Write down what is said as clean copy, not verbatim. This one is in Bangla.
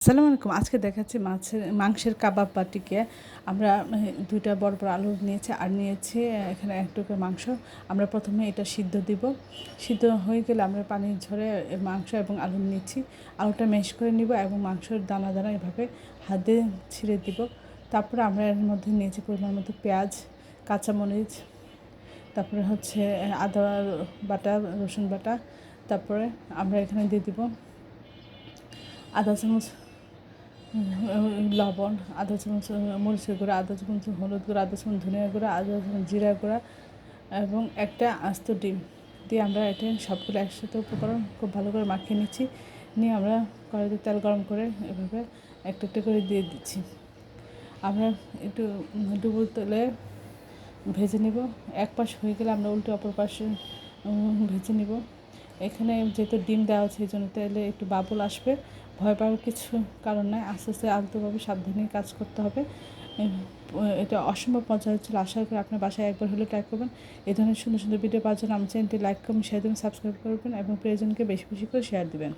আসসালামু আলাইকুম। আজকে দেখাচ্ছি মাংসের কাবাব বাটিকে আমরা দুইটা বড় বড় আলু নিয়েছি আর নিয়েছি এখানে এক টুকরো মাংস। আমরা প্রথমে এটা সিদ্ধ দিব। সিদ্ধ হয়ে গেলে আমরা পানি ঝরে মাংস এবং আলু নিচ্ছি। আলুটা ম্যাশ করে নিব এবং মাংসের দানা দানা এভাবে হাত দিয়ে ছিঁড়ে দিব। তারপরে আমরা এর মধ্যে নিয়েছি পরিমাণ মতো পেঁয়াজ, কাঁচামরিচ, তারপরে হচ্ছে আদা বাটা, রসুন বাটা। তারপরে আমরা এখানে দিয়ে দিব আধা চামচ লবণ, আধা চামচ মরিচের গুঁড়া, আধা চামচ হলুদ গুঁড়া, আধা চামচ ধনিয়া গুঁড়া, আধা চামচ জিরা গুঁড়া এবং একটা আস্ত ডিম দিয়ে আমরা এটা সবগুলো একসাথে উপকরণ খুব ভালো করে মাখিয়ে নিচ্ছি। নিয়ে আমরা কড়াইতে তেল গরম করে এভাবে একটা একটা করে দিয়ে দিচ্ছি। আমরা একটু ডুবো তেলে ভেজে নিব। এক পাশ হয়ে গেলে আমরা উল্টো অপর পাশে ভেজে নিব। এখানে যেহেতু ডিম দেওয়া আছে এই জন্য তেলে একটু বাবুল আসবে, ভয় পাওয়ার কিছু কারণ নয়। আস্তে আস্তে আলতোভাবে সাবধানে কাজ করতে হবে। এটা অসম্ভব মজা হচ্ছিল। আশা করি আপনার বাসায় একবার হলে ট্রাই করবেন। এই ধরনের সুন্দর সুন্দর ভিডিও পাওয়ার জন্য আমার চ্যানেলটি লাইক করবেন, শেয়ার দেবেন, সাবস্ক্রাইব করবেন এবং প্রিয়জনকে বেশি বেশি করে শেয়ার দেবেন।